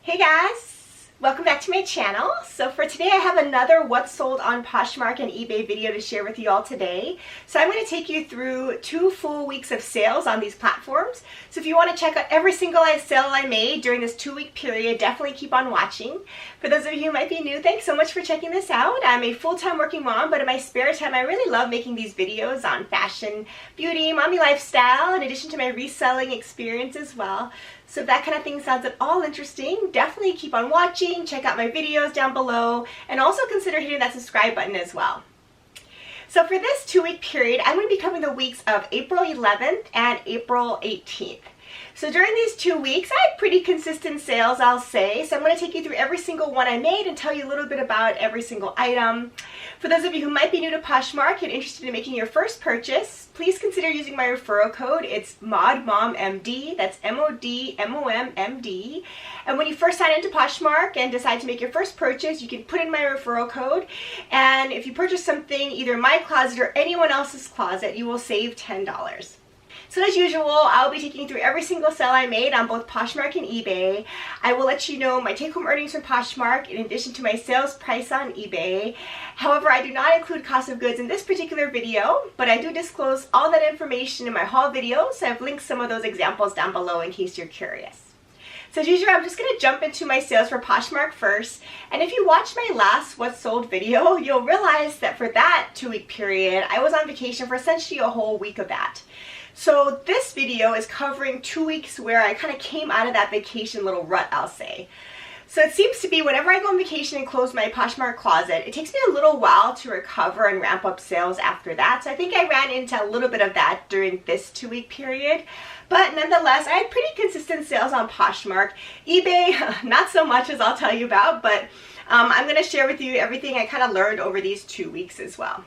Hey guys, welcome back to my channel. So for today I have another what's sold on Poshmark and eBay video to share with you all today. So I'm going to take you through 2 full weeks of sales on these platforms. So if you want to check out every single sale I made during this 2-week period, definitely keep on watching. For those of you who might be new, thanks so much for checking this out. I'm a full-time working mom, but in my spare time I really love making these videos on fashion, beauty, mommy lifestyle, in addition to my reselling experience as well. So if that kind of thing sounds at all interesting, definitely keep on watching, check out my videos down below, and also consider hitting that subscribe button as well. So for this 2-week period, I'm going to be covering the weeks of April 11th and April 18th. So during these 2 weeks, I had pretty consistent sales, I'll say. So I'm going to take you through every single one I made and tell you a little bit about every single item. For those of you who might be new to Poshmark and interested in making your first purchase, please consider using my referral code. It's MODMOMMD, that's MODMOMMD. And when you first sign into Poshmark and decide to make your first purchase, you can put in my referral code. And if you purchase something, either in my closet or anyone else's closet, you will save $10. So as usual, I'll be taking you through every single sale I made on both Poshmark and eBay. I will let you know my take-home earnings from Poshmark in addition to my sales price on eBay. However, I do not include cost of goods in this particular video, but I do disclose all that information in my haul videos. So I've linked some of those examples down below in case you're curious. So as usual, I'm just going to jump into my sales for Poshmark first. And if you watched my last What's Sold video, you'll realize that for that 2-week period, I was on vacation for essentially a whole week of that. So this video is covering 2 weeks where I kind of came out of that vacation little rut, I'll say. So it seems to be whenever I go on vacation and close my Poshmark closet, it takes me a little while to recover and ramp up sales after that. So I think I ran into a little bit of that during this 2-week period. But nonetheless, I had pretty consistent sales on Poshmark. eBay, not so much as I'll tell you about, but I'm going to share with you everything I kind of learned over these 2 weeks as well.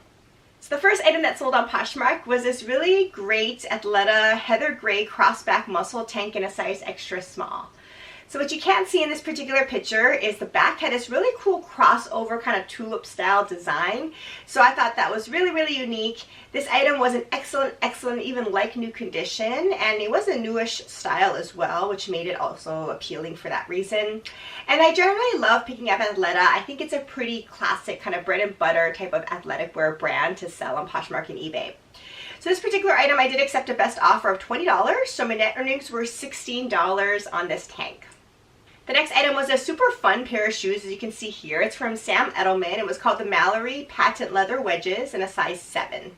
So the first item that sold on Poshmark was this really great Athleta heather gray crossback muscle tank in a size extra small. So what you can't see in this particular picture is the back had this really cool crossover kind of tulip style design. So I thought that was really, really unique. This item was an excellent, even like new condition, and it was a newish style as well, which made it also appealing for that reason. And I generally love picking up Athleta. I think it's a pretty classic kind of bread and butter type of athletic wear brand to sell on Poshmark and eBay. So this particular item, I did accept a best offer of $20, so my net earnings were $16 on this tank. The next item was a super fun pair of shoes, as you can see here. It's from Sam Edelman. It was called the Mallory Patent Leather Wedges in a size 7.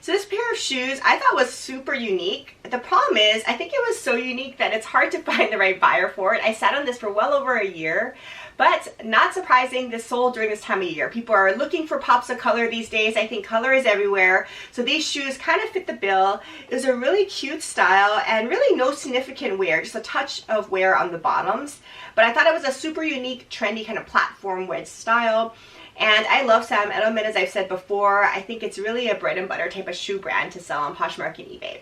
So this pair of shoes I thought was super unique. The problem is, I think it was so unique that it's hard to find the right buyer for it. I sat on this for well over a year, but not surprising, this sold during this time of year. People are looking for pops of color these days. I think color is everywhere. So these shoes kind of fit the bill. It was a really cute style and really no significant wear, just a touch of wear on the bottoms. But I thought it was a super unique, trendy kind of platform wedge style. And I love Sam Edelman, as I've said before. I think it's really a bread and butter type of shoe brand to sell on Poshmark and eBay.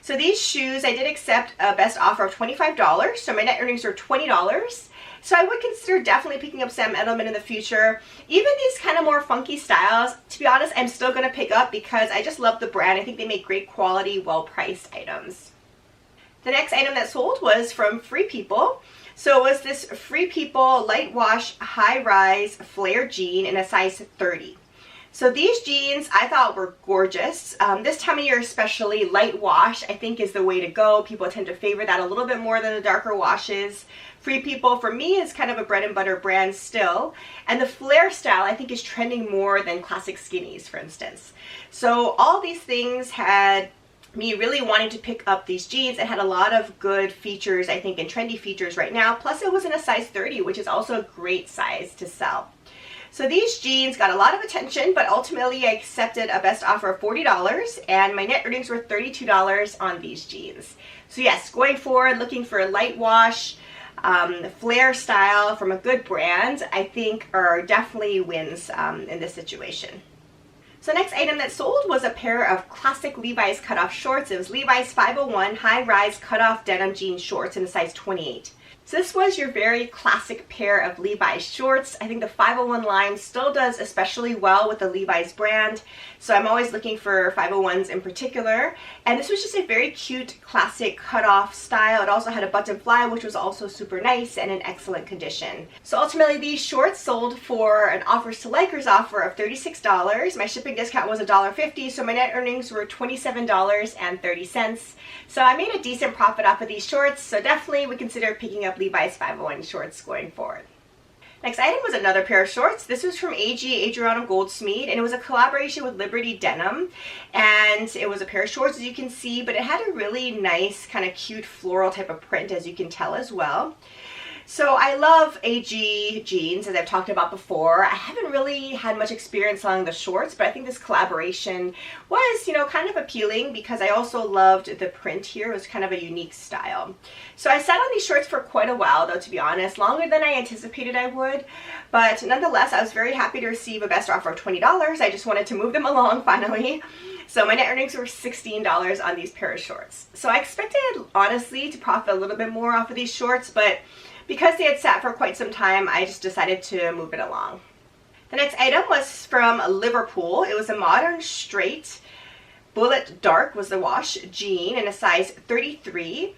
So these shoes, I did accept a best offer of $25, so my net earnings were $20. So I would consider definitely picking up Sam Edelman in the future. Even these kind of more funky styles, to be honest, I'm still going to pick up because I just love the brand. I think they make great quality, well-priced items. The next item that sold was from Free People. So it was this Free People light wash high rise flare jean in a size 30. So these jeans I thought were gorgeous. This time of year especially, light wash I think is the way to go. People tend to favor that a little bit more than the darker washes. Free People for me is kind of a bread and butter brand still. And the flare style I think is trending more than classic skinnies, for instance. So all these things had me really wanting to pick up these jeans. It had a lot of good features, I think, and trendy features right now. Plus it was in a size 30, which is also a great size to sell. So these jeans got a lot of attention, but ultimately I accepted a best offer of $40 and my net earnings were $32 on these jeans. So yes, going forward, looking for a light wash, flare style from a good brand, I think are definitely wins in this situation. So the next item that sold was a pair of classic Levi's cutoff shorts. It was Levi's 501 high-rise cutoff denim jean shorts in a size 28. So this was your very classic pair of Levi's shorts. I think the 501 line still does especially well with the Levi's brand. So I'm always looking for 501s in particular. And this was just a very cute classic cutoff style. It also had a button fly, which was also super nice and in excellent condition. So ultimately these shorts sold for an offers to likers offer of $36. My shipping discount was $1.50, so my net earnings were $27.30. So I made a decent profit off of these shorts, so definitely would consider picking up Levi's 501 shorts going forward. Next item was another pair of shorts. This was from AG, Adriano Goldsmeed, and it was a collaboration with Liberty Denim. And it was a pair of shorts, as you can see, but it had a really nice kind of cute floral type of print, as you can tell as well. So I love AG jeans, as I've talked about before. I haven't really had much experience selling the shorts, but I think this collaboration was, kind of appealing because I also loved the print here. It was kind of a unique style. So I sat on these shorts for quite a while, though, to be honest, longer than I anticipated I would. But nonetheless, I was very happy to receive a best offer of $20. I just wanted to move them along finally. So my net earnings were $16 on these pair of shorts. So I expected, honestly, to profit a little bit more off of these shorts, but because they had sat for quite some time, I just decided to move it along. The next item was from Liverpool. It was a modern straight bullet dark was the wash jean in a size 33.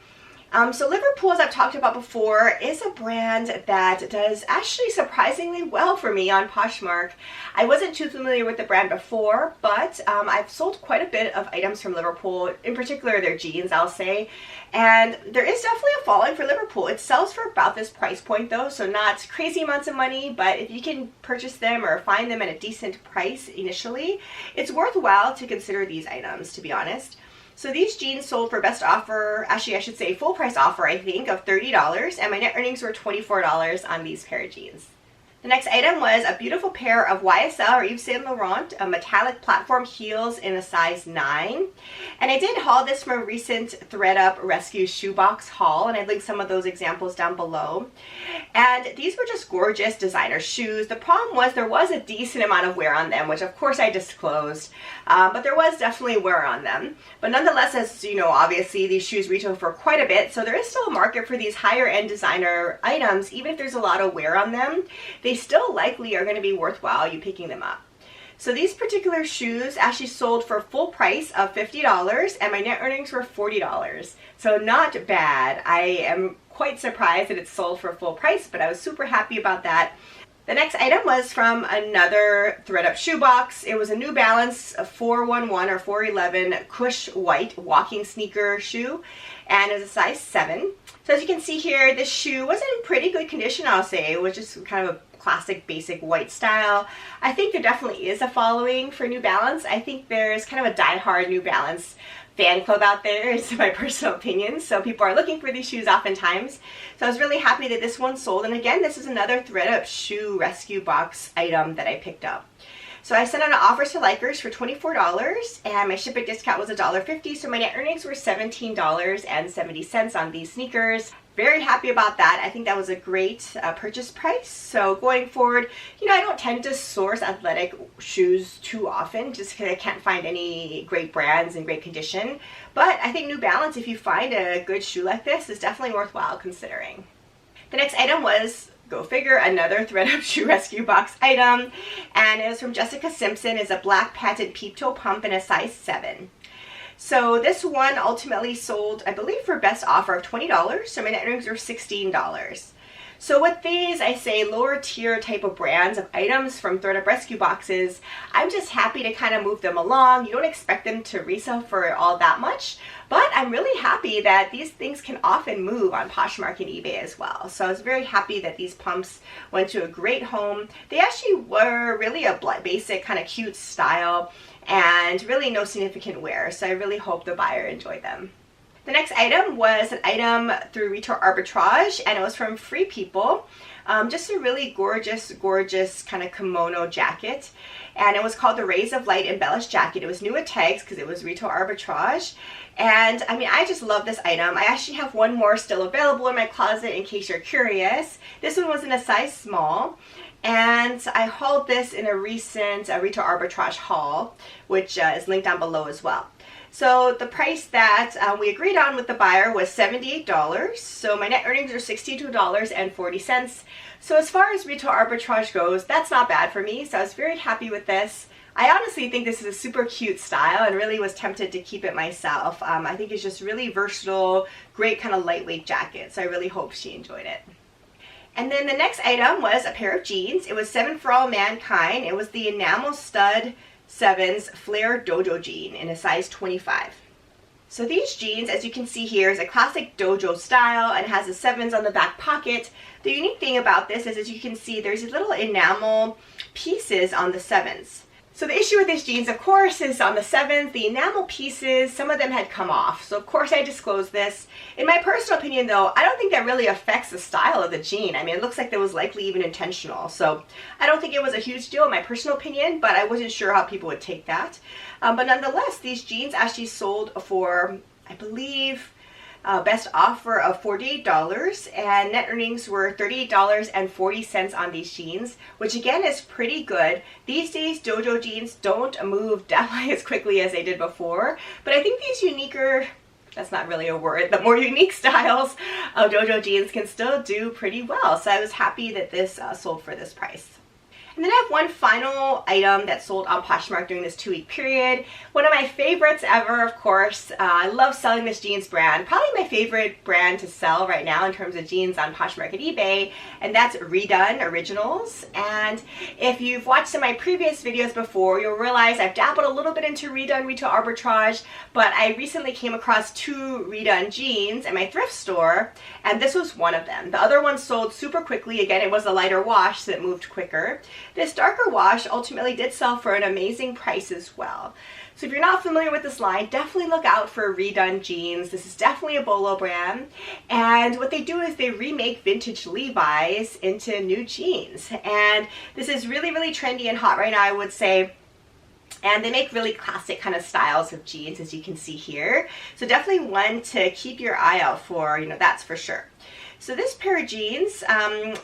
So Liverpool, as I've talked about before, is a brand that does actually surprisingly well for me on Poshmark. I wasn't too familiar with the brand before, but I've sold quite a bit of items from Liverpool, in particular their jeans, I'll say. And there is definitely a following for Liverpool. It sells for about this price point though, so not crazy amounts of money, but if you can purchase them or find them at a decent price initially, it's worthwhile to consider these items, to be honest. So these jeans sold for best offer, actually I should say full price offer, I think, of $30, and my net earnings were $24 on these pair of jeans. The next item was a beautiful pair of YSL or Yves Saint Laurent metallic platform heels in a size 9. And I did haul this from a recent ThredUp Rescue shoebox haul, and I linked some of those examples down below. And these were just gorgeous designer shoes. The problem was there was a decent amount of wear on them, which of course I disclosed, but there was definitely wear on them. But nonetheless, as you know, obviously these shoes retail for quite a bit, so there is still a market for these higher end designer items. Even if there's a lot of wear on them, they still likely are going to be worthwhile you picking them up. So these particular shoes actually sold for full price of $50, and my net earnings were $40. So not bad. I am quite surprised that it's sold for full price, but I was super happy about that. The next item was from another ThredUp shoebox. It was a New Balance 411 or 411 Cush White walking sneaker shoe, and it was a size 7. So as you can see here, this shoe was in pretty good condition, I'll say. It was just kind of a classic basic white style. I think there definitely is a following for New Balance. I think there's kind of a die-hard New Balance fan club out there, is my personal opinion. So people are looking for these shoes oftentimes. So I was really happy that this one sold. And again, this is another ThredUp shoe rescue box item that I picked up. So I sent out an offers to likers for $24, and my shipping discount was $1.50, so my net earnings were $17.70 on these sneakers. Very happy about that. I think that was a great purchase price. So going forward, I don't tend to source athletic shoes too often just because I can't find any great brands in great condition. But I think New Balance, if you find a good shoe like this, is definitely worthwhile considering. The next item was, go figure, another ThredUp shoe rescue box item, and it was from Jessica Simpson. It's a black patent peep toe pump in a size 7. So this one ultimately sold, I believe, for best offer of $20, so my net earnings were $16. So with these, I say lower tier type of brands of items from ThredUp rescue boxes, I'm just happy to kind of move them along. You don't expect them to resell for all that much, but I'm really happy that these things can often move on Poshmark and eBay as well. So I was very happy that these pumps went to a great home. They actually were really a basic kind of cute style and really no significant wear. So I really hope the buyer enjoyed them. The next item was an item through Retail Arbitrage, and it was from Free People. Just a really gorgeous, gorgeous kind of kimono jacket. And it was called the Rays of Light Embellished Jacket. It was new at tags because it was Retail Arbitrage. And I mean, I just love this item. I actually have one more still available in my closet in case you're curious. This one was in a size small. And I hauled this in a recent Retail Arbitrage haul, which is linked down below as well. So the price that we agreed on with the buyer was $78. So my net earnings are $62.40. So as far as retail arbitrage goes, that's not bad for me. So I was very happy with this. I honestly think this is a super cute style and really was tempted to keep it myself. I think it's just really versatile, great kind of lightweight jacket. So I really hope she enjoyed it. And then the next item was a pair of jeans. It was 7 for All Mankind. It was the Enamel Stud 7s Flare Dojo jean in a size 25. So these jeans, as you can see here, is a classic dojo style and has the 7s on the back pocket. The unique thing about this is, as you can see, there's these little enamel pieces on the 7s. So the issue with these jeans, of course, is on the 7s, the enamel pieces, some of them had come off. So of course I disclosed this. In my personal opinion though, I don't think that really affects the style of the jean. I mean, it looks like that was likely even intentional. So I don't think it was a huge deal in my personal opinion, but I wasn't sure how people would take that. But nonetheless, these jeans actually sold for, I believe, best offer of $48, and net earnings were $38.40 on these jeans, which again is pretty good. These days dojo jeans don't move definitely as quickly as they did before, but I think these uniquer, that's not really a word, the more unique styles of dojo jeans can still do pretty well. So I was happy that this sold for this price. And then I have one final item that sold on Poshmark during this 2-week period. One of my favorites ever, of course. I love selling this jeans brand. Probably my favorite brand to sell right now in terms of jeans on Poshmark and eBay, and that's Redone Originals. And if you've watched some of my previous videos before, you'll realize I've dabbled a little bit into Redone retail arbitrage, but I recently came across 2 Redone jeans at my thrift store, and this was one of them. The other one sold super quickly. Again, it was a lighter wash, so it moved quicker. This darker wash ultimately did sell for an amazing price as well. So if you're not familiar with this line, definitely look out for Redone jeans. This is definitely a Bolo brand. And what they do is they remake vintage Levi's into new jeans. And this is really, really trendy and hot right now, I would say. And they make really classic kind of styles of jeans, as you can see here. So definitely one to keep your eye out for, that's for sure. So this pair of jeans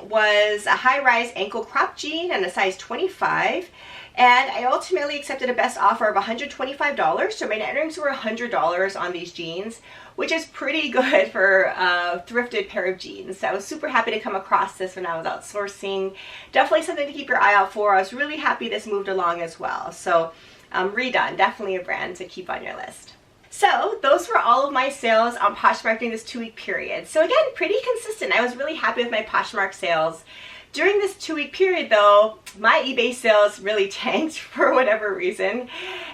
was a high-rise ankle crop jean and a size 25. And I ultimately accepted a best offer of $125. So my net earnings were $100 on these jeans, which is pretty good for a thrifted pair of jeans. So I was super happy to come across this when I was out sourcing. Definitely something to keep your eye out for. I was really happy this moved along as well. So Redone, definitely a brand to keep on your list. So those were all of my sales on Poshmark during this 2-week period. So again, pretty consistent. I was really happy with my Poshmark sales. During this 2-week period though, my eBay sales really tanked for whatever reason.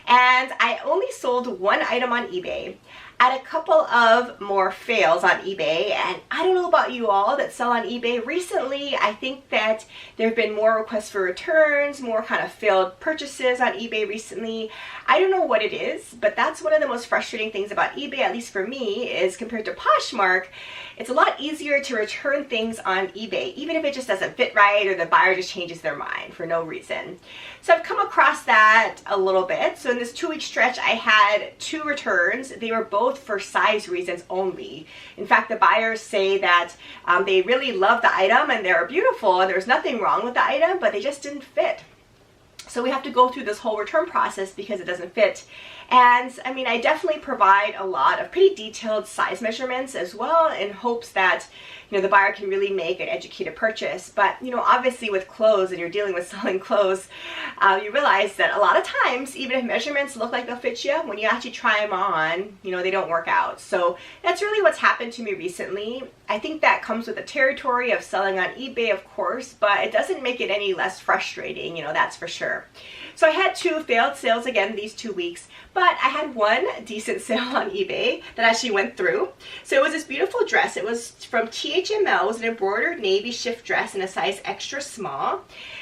And I only sold one item on eBay. I had a couple of more fails on eBay, and I don't know about you all that sell on eBay. Recently, I think that there have been more requests for returns, more kind of failed purchases on eBay recently. I don't know what it is, but that's one of the most frustrating things about eBay, at least for me, is compared to Poshmark, it's a lot easier to return things on eBay, even if it just doesn't fit right or the buyer just changes their mind for no reason. So I've come across that a little bit. So in this 2-week stretch, I had 2 returns. They were both for size reasons only. In fact, the buyers say that they really love the item and they're beautiful and there's nothing wrong with the item, but they just didn't fit. So we have to go through this whole return process because it doesn't fit. And I mean, I definitely provide a lot of pretty detailed size measurements as well in hopes that, the buyer can really make an educated purchase. But, obviously with clothes and you're dealing with selling clothes, you realize that a lot of times, even if measurements look like they'll fit you, when you actually try them on, they don't work out. So that's really what's happened to me recently. I think that comes with the territory of selling on eBay, of course, but it doesn't make it any less frustrating, that's for sure. So I had 2 failed sales again these 2 weeks, but I had one decent sale on eBay that actually went through. So it was this beautiful dress. It was from THML. It was an embroidered navy shift dress in a size extra small.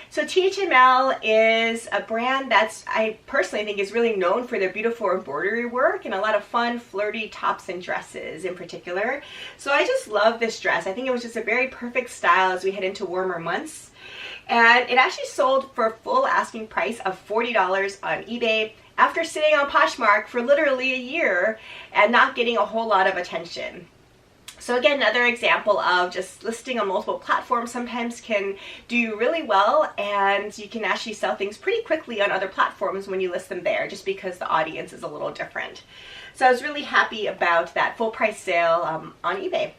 So THML is a brand that's, I personally think, is really known for their beautiful embroidery work and a lot of fun, flirty tops and dresses in particular. So I just love this dress. I think it was just a very perfect style as we head into warmer months. And it actually sold for a full asking price of $40 on eBay after sitting on Poshmark for literally a year and not getting a whole lot of attention. So again, another example of just listing on multiple platforms sometimes can do really well, and you can actually sell things pretty quickly on other platforms when you list them there, just because the audience is a little different. So I was really happy about that full price sale on eBay.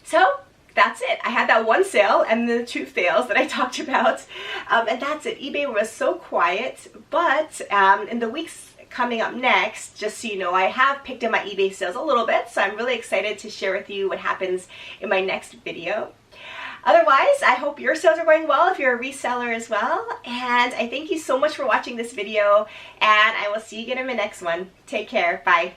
So that's it. I had that one sale and the 2 fails that I talked about, and that's it. eBay was so quiet, but in the weeks coming up next, just so you know, I have picked up my eBay sales a little bit, so I'm really excited to share with you what happens in my next video. Otherwise, I hope your sales are going well if you're a reseller as well, and I thank you so much for watching this video, and I will see you again in my next one. Take care. Bye.